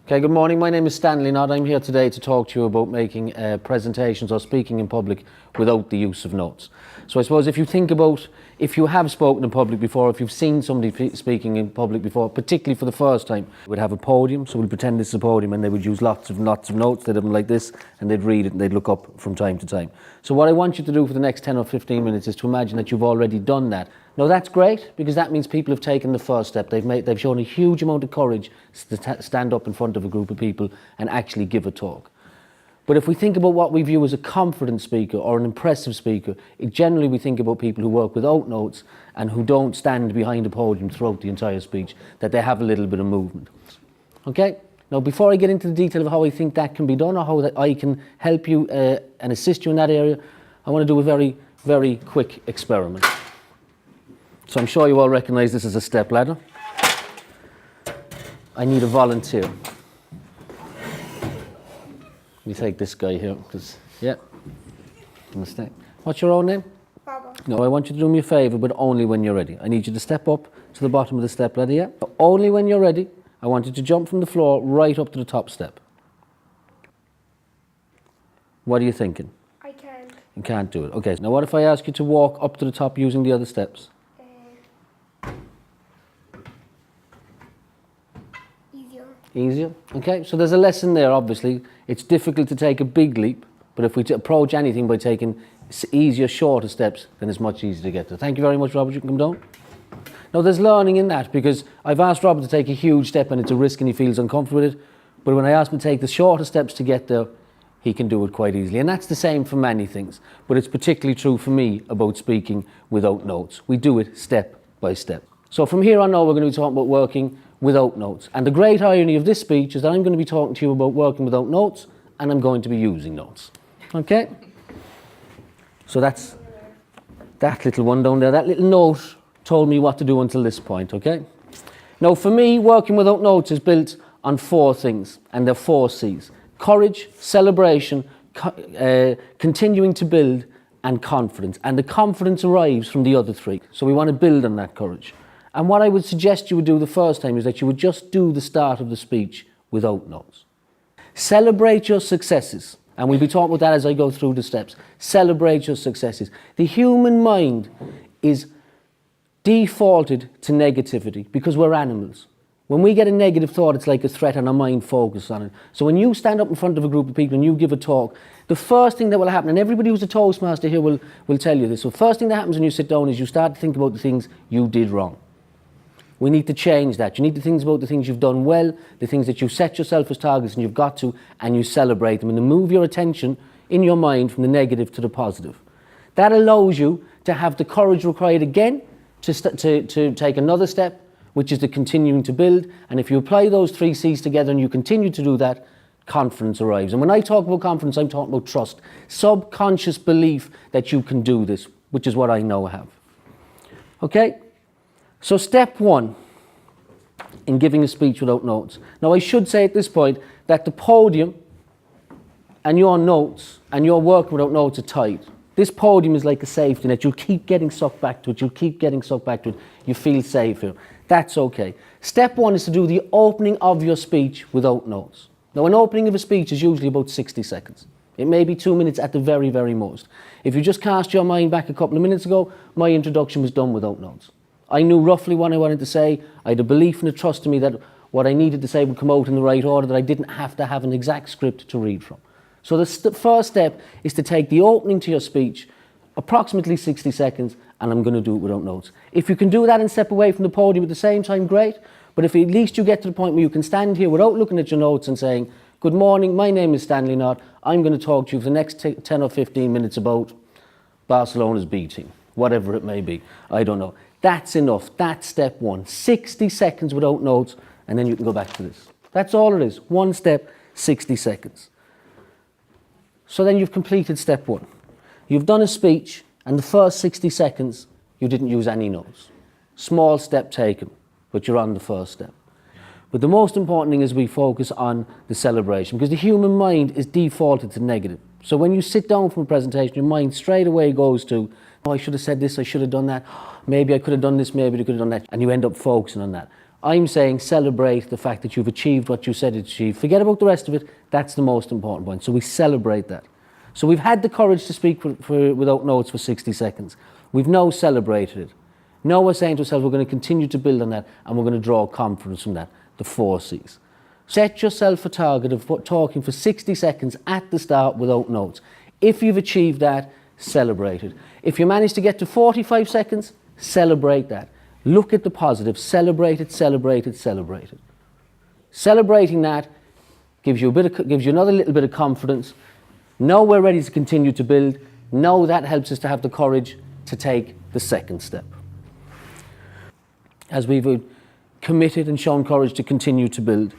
Okay, good morning. My name is Stanley. I'm here today to talk to you about making presentations or speaking in public without the use of notes. So I suppose if you think about, if you have spoken in public before, if you've seen somebody speaking in public before, particularly for the first time, we'd have a podium, so we'd pretend this is a podium and they would use lots of notes. They'd have them like this and they'd read it and they'd look up from time to time. So what I want you to do for the next 10 or 15 minutes is to imagine that you've already done that. Now that's great because that means people have taken the first step. They've shown a huge amount of courage to stand up in front of a group of people and actually give a talk. But if we think about what we view as a confident speaker or an impressive speaker, generally we think about people who work without notes and who don't stand behind a podium throughout the entire speech, that they have a little bit of movement. Okay? Now before I get into the detail of how I think that can be done or how that I can help you and assist you in that area, I want to do a very, very quick experiment. So I'm sure you all recognise this as a step ladder. I need a volunteer. Let me take this guy here, because, yeah, mistake. What's your own name? Baba. No, I want you to do me a favour, but only when you're ready. I need you to step up to the bottom of the step ladder, yeah? But only when you're ready. I want you to jump from the floor right up to the top step. What are you thinking? I can't. You can't do it. Okay, now what if I ask you to walk up to the top using the other steps? Easier. Okay, so there's a lesson there, obviously. It's difficult to take a big leap, but if we approach anything by taking easier, shorter steps, then it's much easier to get there. Thank you very much, Robert. You can come down. Now, there's learning in that, because I've asked Robert to take a huge step and it's a risk and he feels uncomfortable with it, but when I ask him to take the shorter steps to get there, he can do it quite easily. And that's the same for many things, but it's particularly true for me about speaking without notes. We do it step by step. So from here on now, we're going to be talking about working without notes. And the great irony of this speech is that I'm going to be talking to you about working without notes, and I'm going to be using notes. Okay? So that's that little one down there. That little note told me what to do until this point, okay? Now for me, working without notes is built on 4 things, and they're 4 C's. Courage, celebration, continuing to build, and confidence. And the confidence arrives from the other 3. So we want to build on that courage. And what I would suggest you would do the first time is that you would just do the start of the speech without notes. Celebrate your successes. And we'll be talking about that as I go through the steps. Celebrate your successes. The human mind is defaulted to negativity because we're animals. When we get a negative thought, it's like a threat and our mind focuses on it. So when you stand up in front of a group of people and you give a talk, the first thing that will happen, and everybody who's a Toastmaster here will tell you this, so the first thing that happens when you sit down is you start to think about the things you did wrong. We need to change that. You need to think about the things you've done well, the things that you set yourself as targets and you've got to, and you celebrate them and to move your attention in your mind from the negative to the positive. That allows you to have the courage required again to take another step, which is the continuing to build. And if you apply those 3 C's together and you continue to do that, confidence arrives. And when I talk about confidence, I'm talking about trust. Subconscious belief that you can do this, which is what I now have. Okay? So step 1 in giving a speech without notes. Now I should say at this point that the podium and your notes and your work without notes are tight. This podium is like a safety net. You'll keep getting sucked back to it. You'll keep getting sucked back to it. You feel safe here. That's okay. Step 1 is to do the opening of your speech without notes. Now an opening of a speech is usually about 60 seconds. It may be 2 minutes at the very, very most. If you just cast your mind back a couple of minutes ago, my introduction was done without notes. I knew roughly what I wanted to say. I had a belief and a trust in me that what I needed to say would come out in the right order, that I didn't have to have an exact script to read from. So the first step is to take the opening to your speech, approximately 60 seconds, and I'm going to do it without notes. If you can do that and step away from the podium at the same time, great. But if at least you get to the point where you can stand here without looking at your notes and saying, good morning, my name is Stanley Notte. I'm going to talk to you for the next 10 or 15 minutes about Barcelona's B team, whatever it may be. I don't know. That's enough. That's step 1. 60 seconds without notes, and then you can go back to this. That's all it is. 1 step, 60 seconds. So then you've completed step 1. You've done a speech, and the first 60 seconds, you didn't use any notes. Small step taken, but you're on the first step. But the most important thing is we focus on the celebration, because the human mind is defaulted to negative. So when you sit down from a presentation, your mind straight away goes to, oh, I should have said this, I should have done that, maybe I could have done this, maybe I could have done that, and you end up focusing on that. I'm saying celebrate the fact that you've achieved what you said to achieve. Forget about the rest of it. That's the most important point. So we celebrate that. So we've had the courage to speak without notes for 60 seconds. We've now celebrated it. Now we're saying to ourselves, we're going to continue to build on that, and we're going to draw confidence from that, the 4 C's. Set yourself a target of talking for 60 seconds at the start without notes. If you've achieved that, celebrate it. If you manage to get to 45 seconds, celebrate that. Look at the positive. Celebrate it, celebrate it, celebrate it. Celebrating that gives you another little bit of confidence. Now we're ready to continue to build. Now that helps us to have the courage to take the second step. As we've committed and shown courage to continue to build,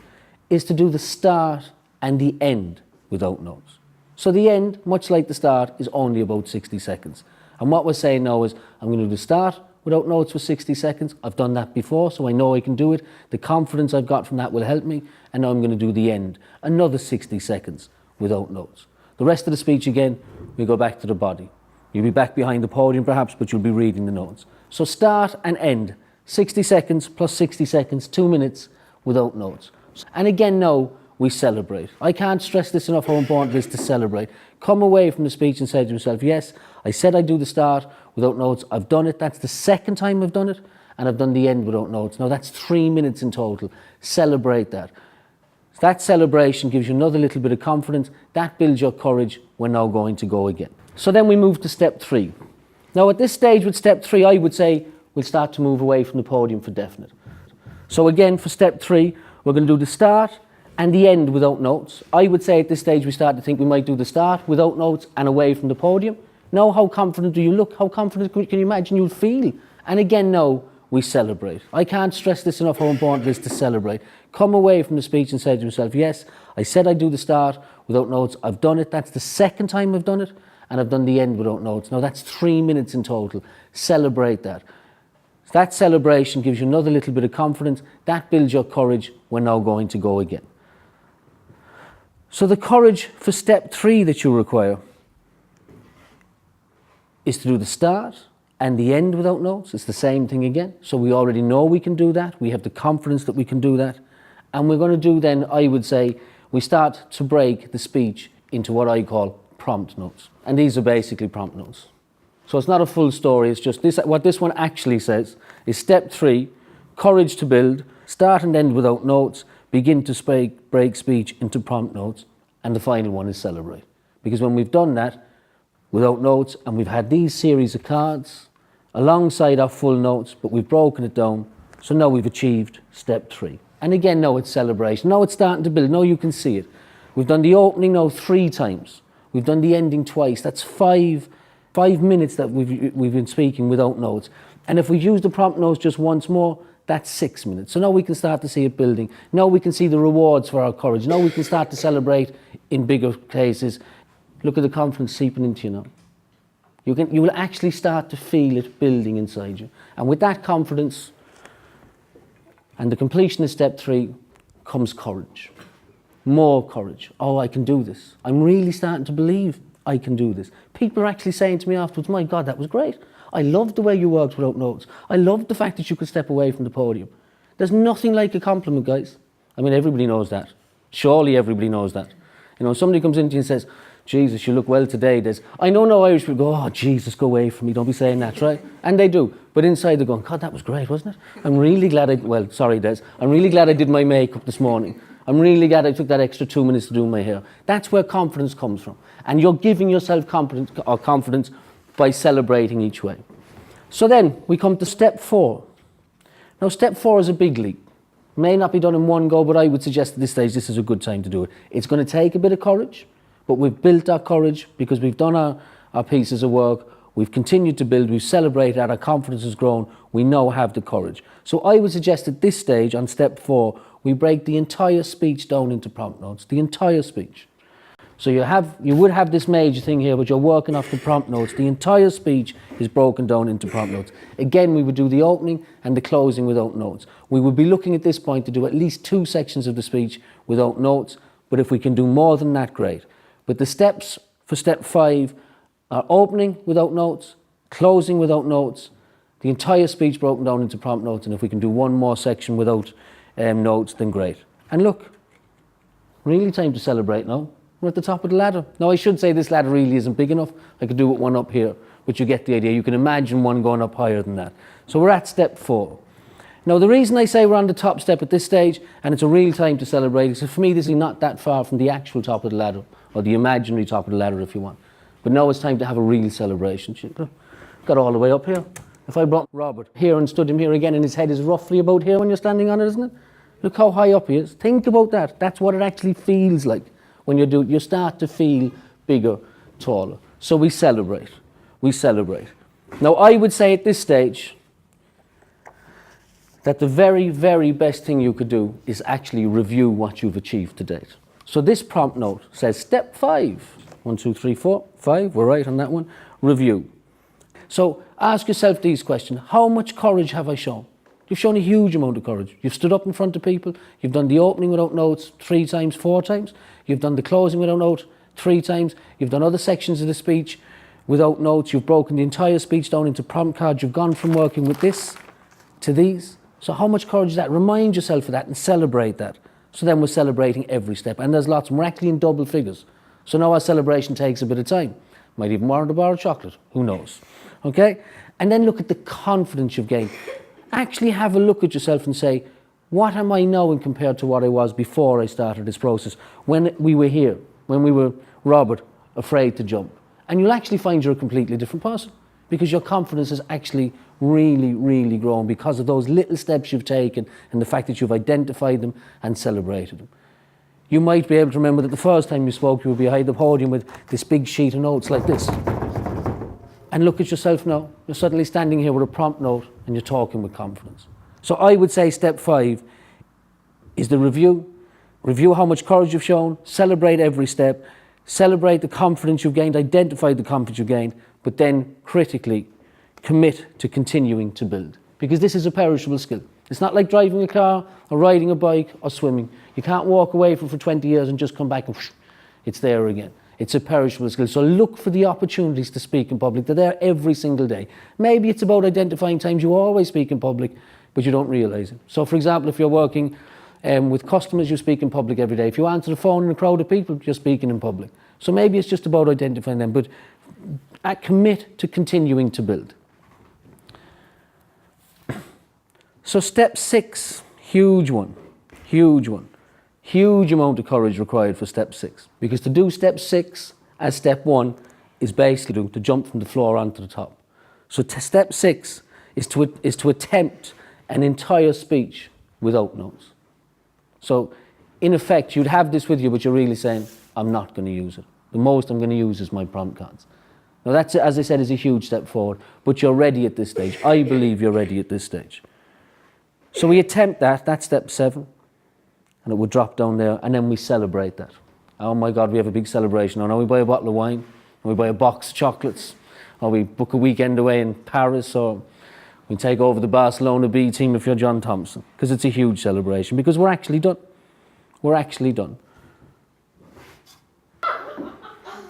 is to do the start and the end without notes. So the end, much like the start, is only about 60 seconds. And what we're saying now is, I'm going to do the start without notes for 60 seconds. I've done that before, so I know I can do it. The confidence I've got from that will help me. And now I'm going to do the end, another 60 seconds without notes. The rest of the speech, again, we go back to the body. You'll be back behind the podium perhaps, but you'll be reading the notes. So start and end, 60 seconds plus 60 seconds, 2 minutes without notes. And again, now we celebrate. I can't stress this enough how important it is to celebrate. Come away from the speech and say to yourself, yes, I said I'd do the start without notes. I've done it. That's the second time I've done it. And I've done the end without notes. Now that's 3 minutes in total. Celebrate that. That celebration gives you another little bit of confidence. That builds your courage. We're now going to go again. So then we move to step 3. Now at this stage with step 3, I would say we'll start to move away from the podium for definite. So again, for step 3, we're going to do the start and the end without notes. I would say at this stage we start to think we might do the start without notes and away from the podium. Now how confident do you look? How confident can you imagine you'll feel? And again, now we celebrate. I can't stress this enough how important it is to celebrate. Come away from the speech and say to yourself, yes, I said I'd do the start without notes. I've done it. That's the second time I've done it. And I've done the end without notes. Now that's 3 minutes in total. Celebrate that. That celebration gives you another little bit of confidence. That builds your courage. We're now going to go again. So the courage for step 3 that you require is to do the start and the end without notes. It's the same thing again. So we already know we can do that. We have the confidence that we can do that. And we're going to do then, I would say, we start to break the speech into what I call prompt notes. And these are basically prompt notes. So it's not a full story, it's just this. What this one actually says is step 3, courage to build, start and end without notes, begin to break speech into prompt notes, and the final one is celebrate. Because when we've done that without notes and we've had these series of cards alongside our full notes, but we've broken it down, so now we've achieved step 3. And again, now it's celebration. Now it's starting to build. Now you can see it. We've done the opening now 3 times. We've done the ending twice. That's 5 minutes that we've been speaking without notes. And if we use the prompt notes just once more, that's 6 minutes. So now we can start to see it building. Now we can see the rewards for our courage. Now we can start to celebrate in bigger cases. Look at the confidence seeping into you now. You will actually start to feel it building inside you. And with that confidence and the completion of step 3 comes courage. More courage. Oh, I can do this. I'm really starting to believe I can do this. People are actually saying to me afterwards, my God, that was great. I loved the way you worked without notes. I loved the fact that you could step away from the podium. There's nothing like a compliment, guys. I mean, everybody knows that. Surely everybody knows that. You know, somebody comes into you and says, Jesus, you look well today. I know no Irish people go, oh, Jesus, go away from me. Don't be saying that, right? And they do. But inside they're going, God, that was great, wasn't it? I'm really glad I'm really glad I did my makeup this morning. I'm really glad I took that extra 2 minutes to do my hair. That's where confidence comes from. And you're giving yourself confidence by celebrating each way. So then we come to step 4. Now step 4 is a big leap. May not be done in one go, but I would suggest at this stage this is a good time to do it. It's going to take a bit of courage, but we've built our courage because we've done our pieces of work. We've continued to build, we've celebrated, our confidence has grown. We now have the courage. So I would suggest at this stage on step 4, we break the entire speech down into prompt notes, the entire speech. So you would have this major thing here, but you're working off the prompt notes. The entire speech is broken down into prompt notes. Again, we would do the opening and the closing without notes. We would be looking at this point to do at least 2 sections of the speech without notes, but if we can do more than that, great. But the steps for step 5 are opening without notes, closing without notes, The entire speech broken down into prompt notes, and if we can do one more section without notes, then great. And look, really time to celebrate now. We're at the top of the ladder. Now I should say this ladder really isn't big enough. I could do it one up here, but you get the idea. You can imagine one going up higher than that. So we're at step 4. Now the reason I say we're on the top step at this stage, and it's a real time to celebrate, is for me this is not that far from the actual top of the ladder, or the imaginary top of the ladder if you want. But now it's time to have a real celebration. Got all the way up here. If I brought Robert here and stood him here again, and his head is roughly about here when you're standing on it, isn't it? Look how high up he is. Think about that. That's what it actually feels like when you do it. You start to feel bigger, taller. So we celebrate. We celebrate. Now I would say at this stage that the very, very best thing you could do is actually review what you've achieved to date. So this prompt note says step 5. 1, 2, 3, 4, 5. We're right on that one. Review. So ask yourself these questions. How much courage have I shown? You've shown a huge amount of courage. You've stood up in front of people. You've done the opening without notes 3 times, 4 times. You've done the closing without notes 3 times. You've done other sections of the speech without notes. You've broken the entire speech down into prompt cards. You've gone from working with this to these. So how much courage is that? Remind yourself of that and celebrate that. So then we're celebrating every step. And there's lots. We're actually in double figures. So now our celebration takes a bit of time. Might even warrant a bar of chocolate. Who knows? Okay? And then look at the confidence you've gained. Actually have a look at yourself and say, what am I now in compared to what I was before I started this process? When we were here, when we were, Robert, afraid to jump. And you'll actually find you're a completely different person because your confidence has actually really, really grown because of those little steps you've taken and the fact that you've identified them and celebrated them. You might be able to remember that the first time you spoke, you would be behind the podium with this big sheet of notes like this. And look at yourself now. You're suddenly standing here with a prompt note and you're talking with confidence. So I would say step 5 is the review. Review how much courage you've shown, celebrate every step, celebrate the confidence you've gained, identify the confidence you've gained, but then critically commit to continuing to build. Because this is a perishable skill. It's not like driving a car or riding a bike or swimming. You can't walk away from it for 20 years and just come back and whoosh, it's there again. It's a perishable skill. So look for the opportunities to speak in public. They're there every single day. Maybe it's about identifying times you always speak in public, but you don't realize it. So for example, if you're working with customers, you speak in public every day. If you answer the phone in a crowd of people, you're speaking in public. So maybe it's just about identifying them, but commit to continuing to build. So step 6, huge one, huge one. Huge amount of courage required for step 6. Because to do step 6 as step 1 is basically to jump from the floor onto the top. So step 6 is to attempt an entire speech without notes. So in effect, you'd have this with you, but you're really saying, I'm not going to use it. The most I'm going to use is my prompt cards. Now that's, as I said, is a huge step forward, but you're ready at this stage. I believe you're ready at this stage. So we attempt that, that's step 7, and it would drop down there, and then we celebrate that. Oh my God, we have a big celebration. Now we buy a bottle of wine, or we buy a box of chocolates, or we book a weekend away in Paris, or we take over the Barcelona B team if you're John Thompson, because it's a huge celebration, because we're actually done. We're actually done.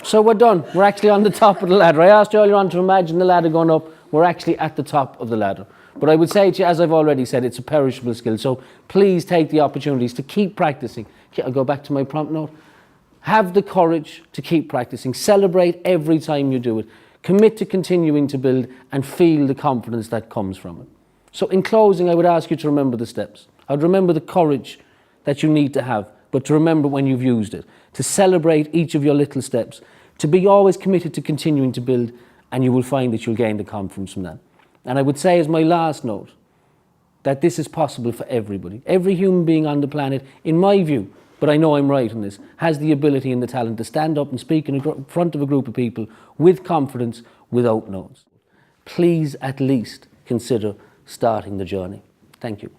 So we're done. We're actually on the top of the ladder. I asked you earlier on to imagine the ladder going up. We're actually at the top of the ladder. But I would say to you, as I've already said, it's a perishable skill. So please take the opportunities to keep practicing. I'll go back to my prompt note. Have the courage to keep practicing. Celebrate every time you do it. Commit to continuing to build and feel the confidence that comes from it. So in closing, I would ask you to remember the steps. I would remember the courage that you need to have, but to remember when you've used it. To celebrate each of your little steps. To be always committed to continuing to build, and you will find that you'll gain the confidence from that. And I would say as my last note, that this is possible for everybody. Every human being on the planet, in my view, but I know I'm right in this, has the ability and the talent to stand up and speak in front of a group of people with confidence, without notes. Please at least consider starting the journey. Thank you.